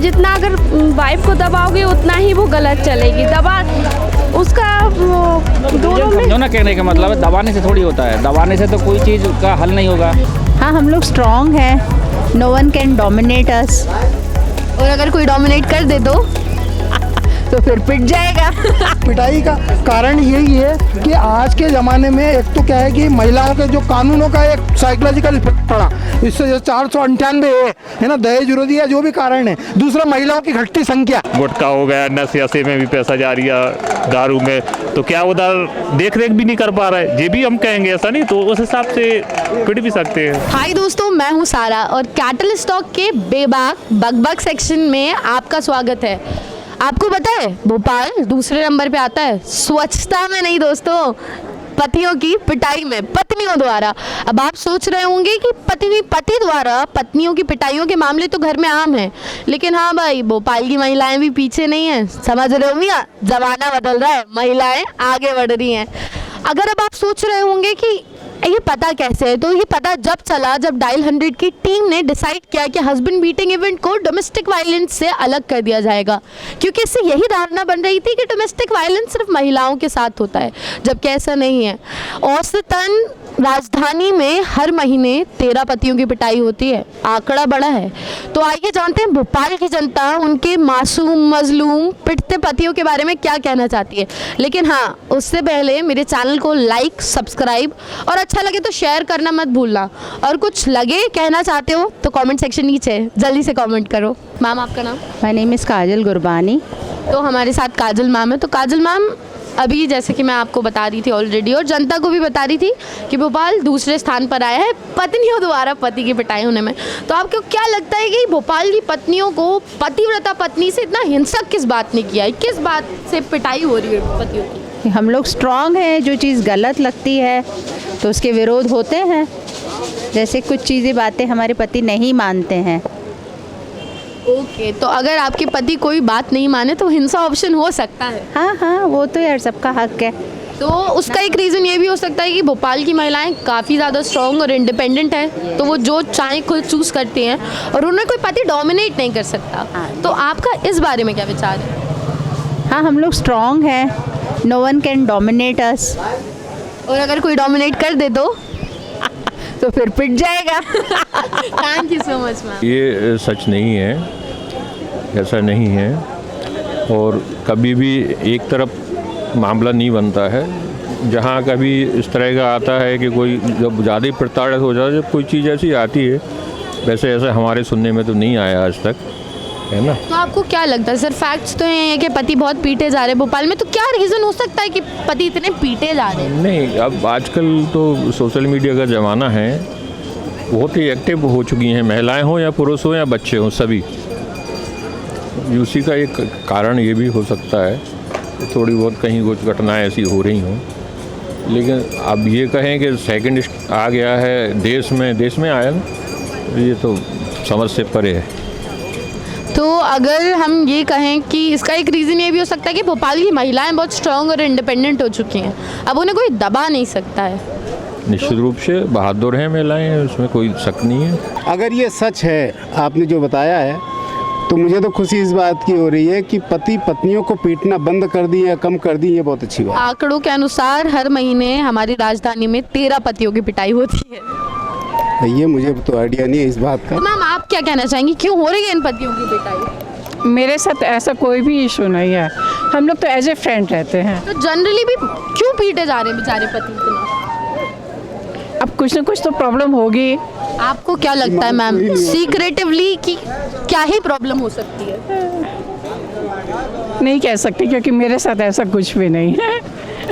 जितना अगर वाइफ को दबाओगे उतना ही वो गलत चलेगी। दबा उसका दोनों में ना कहने का मतलब है दबाने से थोड़ी होता है, दबाने से तो कोई चीज़ का हल नहीं होगा। हाँ, हम लोग स्ट्रॉन्ग हैं, नो वन कैन डोमिनेट अस। और अगर कोई डोमिनेट कर दे तो फिर पिट जाएगा। पिटाई का कारण यही है कि आज के ज़माने में एक तो क्या है कि महिलाओं के जो कानूनों का एक साइकोलॉजिकल इफेक्ट पड़ा, इससे जो 498 है ना, दहेज विरोधी या जो भी कारण है। दूसरा, महिलाओं की घटती संख्या, गुटखा हो गया, नशे में भी पैसा जा रही है, दारू में, तो क्या उधर देख रेख भी नहीं कर पा रहा है। ये भी हम कहेंगे ऐसा नहीं, तो उस हिसाब से पिट भी सकते हैं। हाय दोस्तों, मैं हूँ सारा और कैटलिस्ट टॉक के बेबाक बकबक सेक्शन में आपका स्वागत है। आपको पता है भोपाल दूसरे नंबर पे आता है स्वच्छता में नहीं दोस्तों, पतियों की पिटाई में, पत्नियों द्वारा। अब आप सोच रहे होंगे कि पति द्वारा पत्नियों की पिटाइयों के मामले तो घर में आम हैं, लेकिन हाँ भाई, भोपाल की महिलाएं भी पीछे नहीं हैं। समझ रहे हो मियां, जमाना बदल रहा है, महिलाएं आगे बढ़ रही हैं। अगर अब आप सोच रहे होंगे कि ये पता कैसे है, तो ये पता जब चला जब डायल 100 की टीम ने डिसाइड किया कि हस्बैंड बीटिंग इवेंट को डोमेस्टिक वायलेंस से अलग कर दिया जाएगा, क्योंकि इससे यही धारणा बन रही थी कि डोमेस्टिक वायलेंस सिर्फ महिलाओं के साथ होता है, जबकि ऐसा नहीं है। औसतन राजधानी में हर महीने 13 पतियों की पिटाई होती है, आंकड़ा बड़ा है। तो आइए जानते हैं भोपाल की जनता उनके मासूम मजलूम पिटते पतियों के बारे में क्या कहना चाहती है। लेकिन हाँ, उससे पहले मेरे चैनल को लाइक, सब्सक्राइब और अच्छा लगे तो शेयर करना मत भूलना। और कुछ लगे कहना चाहते हो तो कमेंट सेक्शन नीचे जल्दी से कमेंट करो। मैम, आपका नाम? माय नेम इज़ काजल गुरबानी। तो हमारे साथ काजल मैम है। तो काजल मैम, अभी जैसे कि मैं आपको बता रही थी ऑलरेडी और जनता को भी बता रही थी कि भोपाल दूसरे स्थान पर आया है पत्नियों द्वारा पति की पिटाई होने में। तो आपको क्या लगता है कि भोपाल की पत्नियों को पतिव्रता पत्नी से इतना हिंसक किस बात ने किया है, किस बात से पिटाई हो रही है पतियों की? हम लोग स्ट्रॉन्ग हैं, जो चीज़ गलत लगती है तो उसके विरोध होते हैं। जैसे कुछ चीज़ें बातें हमारे पति नहीं मानते हैं। ओके, तो अगर आपके पति कोई बात नहीं माने तो हिंसा ऑप्शन हो सकता है। हाँ हाँ, वो तो यार सबका हक है। तो उसका एक रीज़न ये भी हो सकता है कि भोपाल की महिलाएं काफ़ी ज़्यादा स्ट्रॉन्ग और इंडिपेंडेंट है, तो वो जो चाहे खुद चूज़ करती हैं और उन्हें कोई पति डोमिनेट नहीं कर सकता। तो आपका इस बारे में क्या विचार है? हाँ, हम लोग स्ट्रॉन्ग हैं, नो वन कैन डोमिनेट अस। और अगर कोई डोमिनेट कर दे तो फिर पिट जाएगा। Thank you so much ma'am. ये सच नहीं है, ऐसा नहीं है। और कभी भी एक तरफ मामला नहीं बनता है। जहाँ कभी इस तरह का आता है कि कोई जब ज़्यादा ही प्रताड़ित हो जाए, जब कोई चीज़ ऐसी आती है, वैसे ऐसा हमारे सुनने में तो नहीं आया आज तक, है ना। तो आपको क्या लगता है सर, फैक्ट्स तो ये हैं कि पति बहुत पीटे जा रहे हैं भोपाल में, तो क्या रीज़न हो सकता है कि पति इतने पीटे जा रहे हैं? नहीं, अब आजकल तो सोशल मीडिया का ज़माना है, बहुत ही एक्टिव हो चुकी हैं महिलाएं हों या पुरुष हों या बच्चे हों, सभी। उसी का एक कारण ये भी हो सकता है कि थोड़ी बहुत कहीं कुछ घटनाएं ऐसी हो रही हों। लेकिन अब ये कहें कि सेकंड आ गया है देश में आया ना, ये तो समझ से परे है। तो अगर हम ये कहें कि इसका एक रीज़न ये भी हो सकता है कि भोपाल की महिलाएं बहुत स्ट्रॉन्ग और इंडिपेंडेंट हो चुकी हैं, अब उन्हें कोई दबा नहीं सकता है। निश्चित रूप से बहादुर हैं महिलाएं, उसमें कोई शक नहीं है। अगर ये सच है आपने जो बताया है, तो मुझे तो खुशी इस बात की हो रही है कि पति पत्नियों को पीटना बंद कर दी या कम कर दी, ये बहुत अच्छी बात। आंकड़ों के अनुसार हर महीने हमारी राजधानी में 13 पतियों की पिटाई होती है। ये मुझे तो आइडिया नहीं है इस बात का। तो मैम, आप क्या कहना चाहेंगी, क्यों हो रही है इन पतियों की पिटाई? मेरे साथ ऐसा कोई भी इशू नहीं है, हम लोग तो एज ए फ्रेंड रहते हैं। तो जनरली भी क्यों पीटे जा रहे हैं बेचारे पति इतना? अब कुछ ना कुछ तो प्रॉब्लम होगी। आपको क्या लगता है मैम, सीक्रेटिवली कि क्या ही प्रॉब्लम हो सकती है? नहीं कह सकती, क्योंकि मेरे साथ ऐसा कुछ भी नहीं है।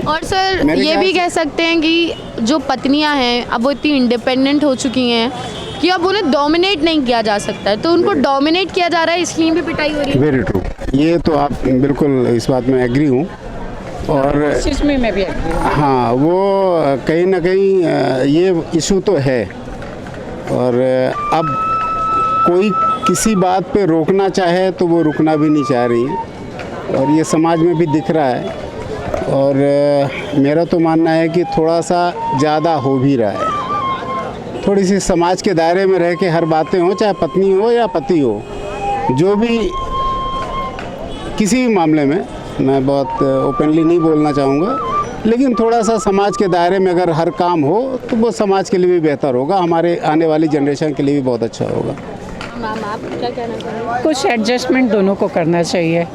और सर ये भी कह सकते हैं कि जो पत्नियां हैं अब वो इतनी इंडिपेंडेंट हो चुकी हैं कि अब उन्हें डोमिनेट नहीं किया जा सकता है, तो उनको डोमिनेट किया जा रहा है, इसलिए भी पिटाई हो रही है। वेरी ट्रू, ये तो आप बिल्कुल इस बात में एग्री हूँ। और इस चीज़ में मैं भी एग्री हूँ। हाँ, वो कहीं ना कहीं ये इशू तो है। और अब कोई किसी बात पे रोकना चाहे तो वो रुकना भी नहीं चाह रही है, और ये समाज में भी दिख रहा है। और मेरा तो मानना है कि थोड़ा सा ज़्यादा हो भी रहा है। थोड़ी सी समाज के दायरे में रह के हर बातें हो, चाहे पत्नी हो या पति हो, जो भी किसी भी मामले में, मैं बहुत ओपनली नहीं बोलना चाहूँगा, लेकिन थोड़ा सा समाज के दायरे में अगर हर काम हो तो वो समाज के लिए भी बेहतर होगा, हमारे आने वाली जनरेशन के लिए भी बहुत अच्छा होगा। मैम आप क्या कहना चाहेंगे? कुछ एडजस्टमेंट दोनों को करना चाहिए,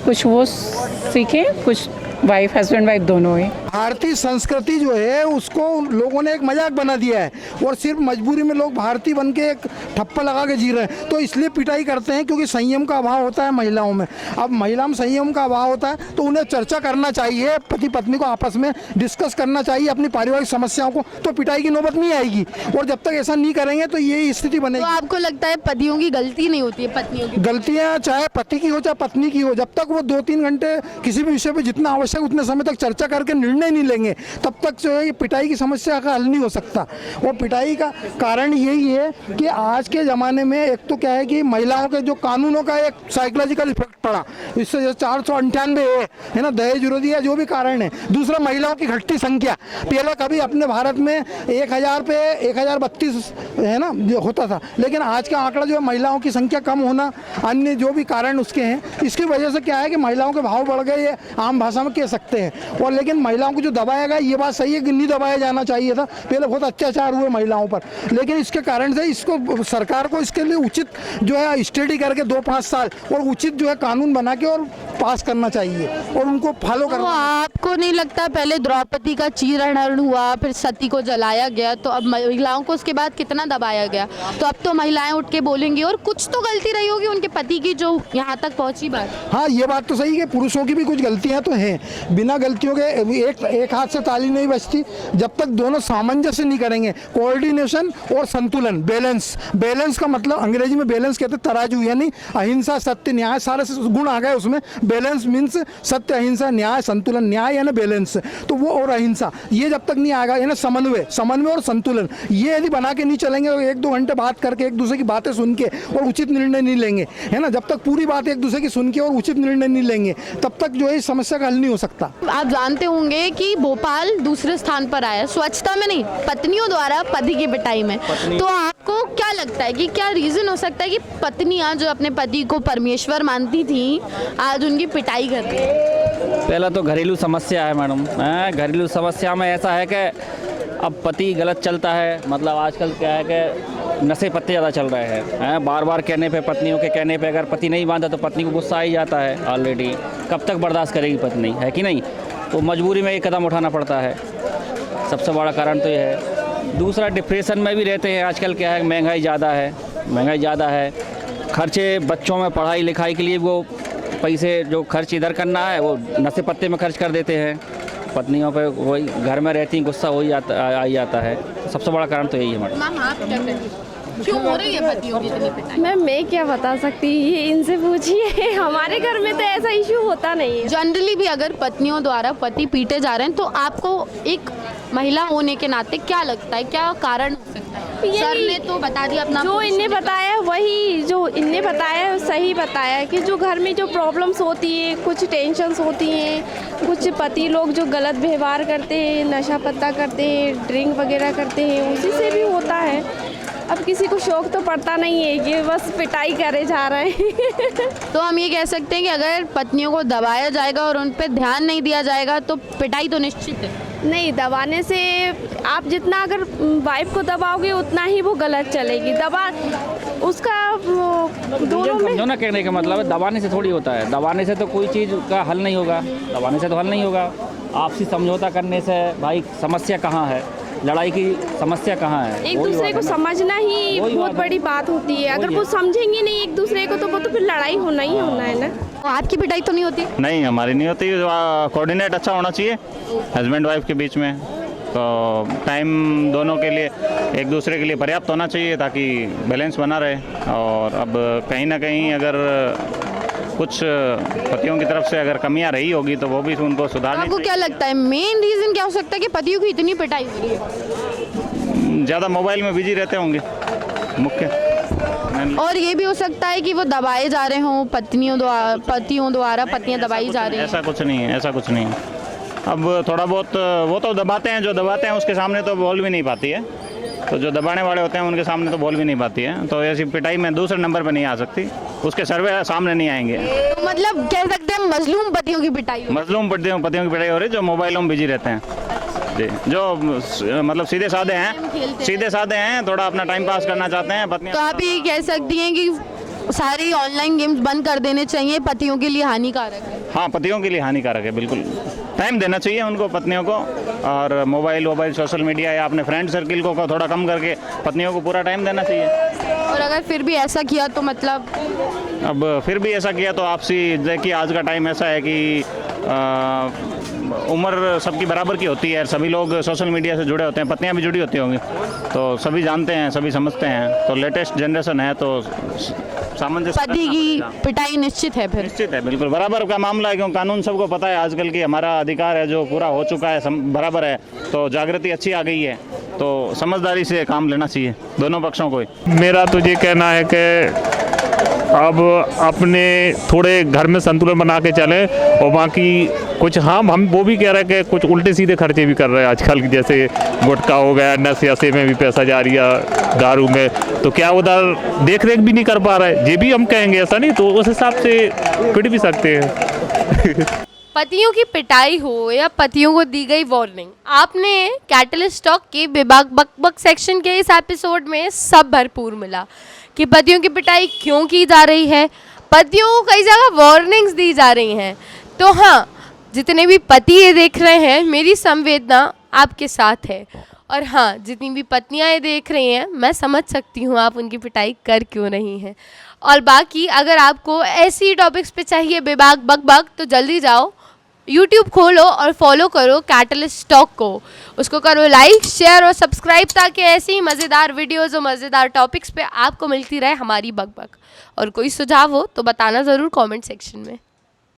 कुछ वो सीखें, कुछ वाइफ हस्बैंड वाइफ दोनों ही। भारतीय संस्कृति जो है उसको लोगों ने एक मजाक बना दिया है और सिर्फ मजबूरी में लोग भारतीय बन के एक ठप्पा लगा के जी रहे हैं, तो इसलिए पिटाई करते हैं क्योंकि संयम का अभाव होता है महिलाओं में। अब महिला में संयम का अभाव होता है तो उन्हें चर्चा करना चाहिए, पति पत्नी को आपस में डिस्कस करना चाहिए अपनी पारिवारिक समस्याओं को, तो पिटाई की नौबत नहीं आएगी। और जब तक ऐसा नहीं करेंगे तो यही स्थिति तो बनेगी। आपको लगता है पतियों की गलती नहीं होती है, पत्नियों की? गलतियां चाहे पति की हो चाहे पत्नी की हो, जब तक वो 2-3 घंटे किसी भी विषय पे जितना आवश्यक उतने समय तक चर्चा करके निर्णय नहीं लेंगे, तब तक जो है ये पिटाई की समस्या का हल नहीं हो सकता। और पिटाई का कारण यही है कि आज के ज़माने में एक तो क्या है कि महिलाओं के जो कानूनों का एक साइकोलॉजिकल इफेक्ट पड़ा, इससे जो 498 है ना दहेज विरोधी है जो भी कारण है। दूसरा महिलाओं की घटती संख्या, पहले कभी अपने भारत में 1000 पे 1032 है ना जो होता था, लेकिन आज का आंकड़ा जो है महिलाओं की संख्या कम होना, अन्य जो भी कारण उसके हैं, इसकी वजह से क्या है कि महिलाओं के भाव बढ़ गए, ये आम भाषा में कह सकते हैं। और लेकिन महिलाओं को जो दबाया गया, ये बात सही है कि नहीं दबाया जाना चाहिए था, पहले बहुत अत्याचार हुए महिलाओं पर, लेकिन इसके कारण से इसको सरकार को इसके लिए उचित जो है स्टडी करके 2-5 साल और उचित जो है कानून बना के और पास करना चाहिए और उनको फॉलो तो करना। आपको नहीं लगता पहले द्रौपदी का चीरहरण हुआ, फिर सती को जलाया गया, तो अब महिलाओं को उसके बाद कितना दबाया गया, तो अब तो महिलाएं उठ के बोलेंगी और कुछ तो गलती रही होगी उनके पति की जो यहाँ तक पहुँची बात। हाँ, ये बात तो सही है, पुरुषों की भी कुछ गलतियां तो हैं, बिना गलतियों के एक हाथ से ताली नहीं बजती। जब तक दोनों सामंजस्य नहीं करेंगे, कोऑर्डिनेशन और संतुलन, बैलेंस का मतलब अंग्रेजी में बैलेंस कहते हैं तराजू, यानी अहिंसा सत्य न्याय सारे गुण आ गए उसमें। बैलेंस मीन्स सत्य अहिंसा न्याय संतुलन, न्याय यानी बैलेंस, तो वो और अहिंसा, ये जब तक नहीं आएगा यानी समन्वय और संतुलन, ये यदि बना के नहीं चलेंगे और 1-2 घंटे बात करके एक दूसरे की बातें सुन के और उचित निर्णय नहीं लेंगे, है ना, जब तक पूरी बात एक दूसरे की सुन के और उचित निर्णय नहीं लेंगे तब तक जो है इस समस्या का हल नहीं हो सकता। आप जानते होंगे कि भोपाल दूसरे स्थान पर आया स्वच्छता में नहीं, पत्नियों द्वारा पति की पिटाई में। तो आपको क्या लगता है कि क्या रीजन हो सकता है कि पत्नियां जो अपने पति को परमेश्वर मानती थी आज उनकी पिटाई कर रही है? पहला तो घरेलू समस्या है मैडम, घरेलू समस्या में ऐसा है कि अब पति गलत चलता है, मतलब आजकल क्या है कि नशे पत्ते ज़्यादा चल रहे हैं, बार बार कहने पे, पत्नियों के कहने पे अगर पति नहीं मानता तो पत्नी को गुस्सा आ ही जाता है ऑलरेडी, कब तक बर्दाश्त करेगी पत्नी, है कि नहीं, तो मजबूरी में एक कदम उठाना पड़ता है, सबसे बड़ा कारण तो यह है। दूसरा डिप्रेशन में भी रहते हैं, आजकल क्या है महंगाई ज़्यादा है, खर्चे बच्चों में पढ़ाई लिखाई के लिए वो पैसे जो खर्च इधर करना है वो नशे पत्ते में खर्च कर देते हैं, पत्नियों पे वही घर में रहती गुस्सा हो ही आ जाता है, सबसे बड़ा कारण तो यही है मैडम। मैम आप क्या कहेंगे, क्यों हो रही है पतियों की इतनी पिटाई? मैम मैं क्या बता सकती, ये इनसे पूछिए, हमारे घर में तो ऐसा इशू होता नहीं है। जनरली भी अगर पत्नियों द्वारा पति पीटे जा रहे हैं तो आपको एक महिला होने के नाते क्या लगता है, क्या कारण हो सकता है? सर ने तो बता दिया अपना, जो इनने बताया वही, जो इनने बताया सही बताया कि जो घर में जो प्रॉब्लम्स होती है, कुछ टेंशन्स होती हैं, कुछ पति लोग जो गलत व्यवहार करते हैं, नशा पत्ता करते हैं, ड्रिंक वगैरह करते हैं, उसी से भी होता है। अब किसी को शौक तो पड़ता नहीं है कि बस पिटाई करे जा रहे हैं। तो हम ये कह सकते हैं कि अगर पत्नियों को दबाया जाएगा और उन पर ध्यान नहीं दिया जाएगा तो पिटाई तो निश्चित है। नहीं, दबाने से आप जितना अगर वाइफ को दबाओगे उतना ही वो गलत चलेगी। दबा उसका दोनों में समझो ना, कहने का मतलब है दबाने से थोड़ी होता है, दबाने से तो कोई चीज़ का हल नहीं होगा, आपसी समझौता करने से भाई समस्या कहाँ है, लड़ाई की समस्या कहाँ है, एक दूसरे को समझना ही बहुत बड़ी बात होती है। अगर वो समझेंगे नहीं एक दूसरे को तो वो तो फिर लड़ाई होना ही होना है ना। तो आपकी पिटाई तो नहीं होती? नहीं, हमारी नहीं होती, कोऑर्डिनेट अच्छा होना चाहिए हस्बैंड वाइफ के बीच में, तो टाइम दोनों के लिए एक दूसरे के लिए पर्याप्त होना चाहिए ताकि बैलेंस बना रहे। और अब कहीं ना कहीं अगर कुछ पतियों की तरफ से अगर कमियां रही होगी तो वो भी उनको सुधारनी आपको क्या लगता है मेन रीज़न क्या हो सकता है कि पतियों की इतनी पिटाई हो रही है? ज़्यादा मोबाइल में बिजी रहते होंगे मुख्य। और ये भी हो सकता है कि वो दबाए जा रहे हों, पतियों द्वारा पत्नियां दबाई जा रही हैं। ऐसा कुछ नहीं है, अब थोड़ा बहुत वो तो दबाते हैं, जो दबाते हैं उसके सामने तो बोल भी नहीं पाती है, तो जो दबाने वाले होते हैं उनके सामने तो बोल भी नहीं पाती है, तो ऐसी पिटाई में दूसरे नंबर पर नहीं आ सकती, उसके सर्वे सामने नहीं आएंगे। तो मतलब कह सकते हैं मजलूम पतियों की पिटाई हो। मजलूम पतियों की पिटाई हो रही है जो मोबाइलों में बिजी रहते हैं जी, जो मतलब सीधे साधे हैं, थोड़ा अपना टाइम पास करना चाहते हैं पत्नी। तो आप ये कह सकती हैं कि सारी ऑनलाइन गेम्स बंद कर देने चाहिए, पतियों के लिए हानिकारक है। हाँ, पतियों के लिए हानिकारक है, बिल्कुल टाइम देना चाहिए उनको, पत्नियों को, और मोबाइल सोशल मीडिया या अपने फ्रेंड सर्किल को थोड़ा कम करके पत्नियों को पूरा टाइम देना चाहिए। और अगर फिर भी ऐसा किया तो मतलब अब फिर भी ऐसा किया तो आपसी, देखिए आज का टाइम ऐसा है कि उम्र सबकी बराबर की होती है, सभी लोग सोशल मीडिया से जुड़े होते हैं, पत्नियां भी जुड़ी होती होंगी, तो सभी जानते हैं, सभी समझते हैं, तो लेटेस्ट जनरेशन है, तो सामंजस्य पति की पिटाई निश्चित है। फिर निश्चित है, बिल्कुल बराबर का मामला है, क्योंकि कानून सबको पता है आजकल की हमारा अधिकार है जो पूरा हो चुका है, बराबर है, तो जागृति अच्छी आ गई है, तो समझदारी से काम लेना चाहिए दोनों पक्षों को। मेरा तो ये कहना है कि अब अपने थोड़े घर में संतुलन बना के चलें, और बाकी कुछ हम वो भी कह रहे हैं कि कुछ उल्टे सीधे खर्चे भी कर रहे हैं आजकल, जैसे गुटखा हो गया, नशे में भी पैसा जा रही है, दारू में, तो क्या उधर देख रेख भी नहीं कर पा रहे, ये भी हम कहेंगे, ऐसा नहीं, तो उस हिसाब से पिट भी सकते हैं। पतियों की पिटाई हो या पतियों को दी गई वार्निंग, आपने कैटलिस्ट टॉक के बेबाक बकबक सेक्शन के इस एपिसोड में सब भरपूर मिला कि पतियों की पिटाई क्यों की जा रही है, पतियों को कई जगह वार्निंग्स दी जा रही हैं। तो हाँ, जितने भी पति ये देख रहे हैं, मेरी संवेदना आपके साथ है, और हाँ, जितनी भी पत्नियां ये देख रही हैं, मैं समझ सकती हूँ आप उनकी पिटाई कर क्यों रही हैं। और बाकी अगर आपको ऐसी टॉपिक्स पे चाहिए बेबाक बकबक, तो जल्दी जाओ YouTube खोलो और फॉलो करो कैटलिस्ट टॉक को, उसको करो लाइक, शेयर और सब्सक्राइब, ताकि ऐसी ही मज़ेदार वीडियोज़ और मज़ेदार टॉपिक्स पे आपको मिलती रहे हमारी बकबक। और कोई सुझाव हो तो बताना ज़रूर कमेंट सेक्शन में।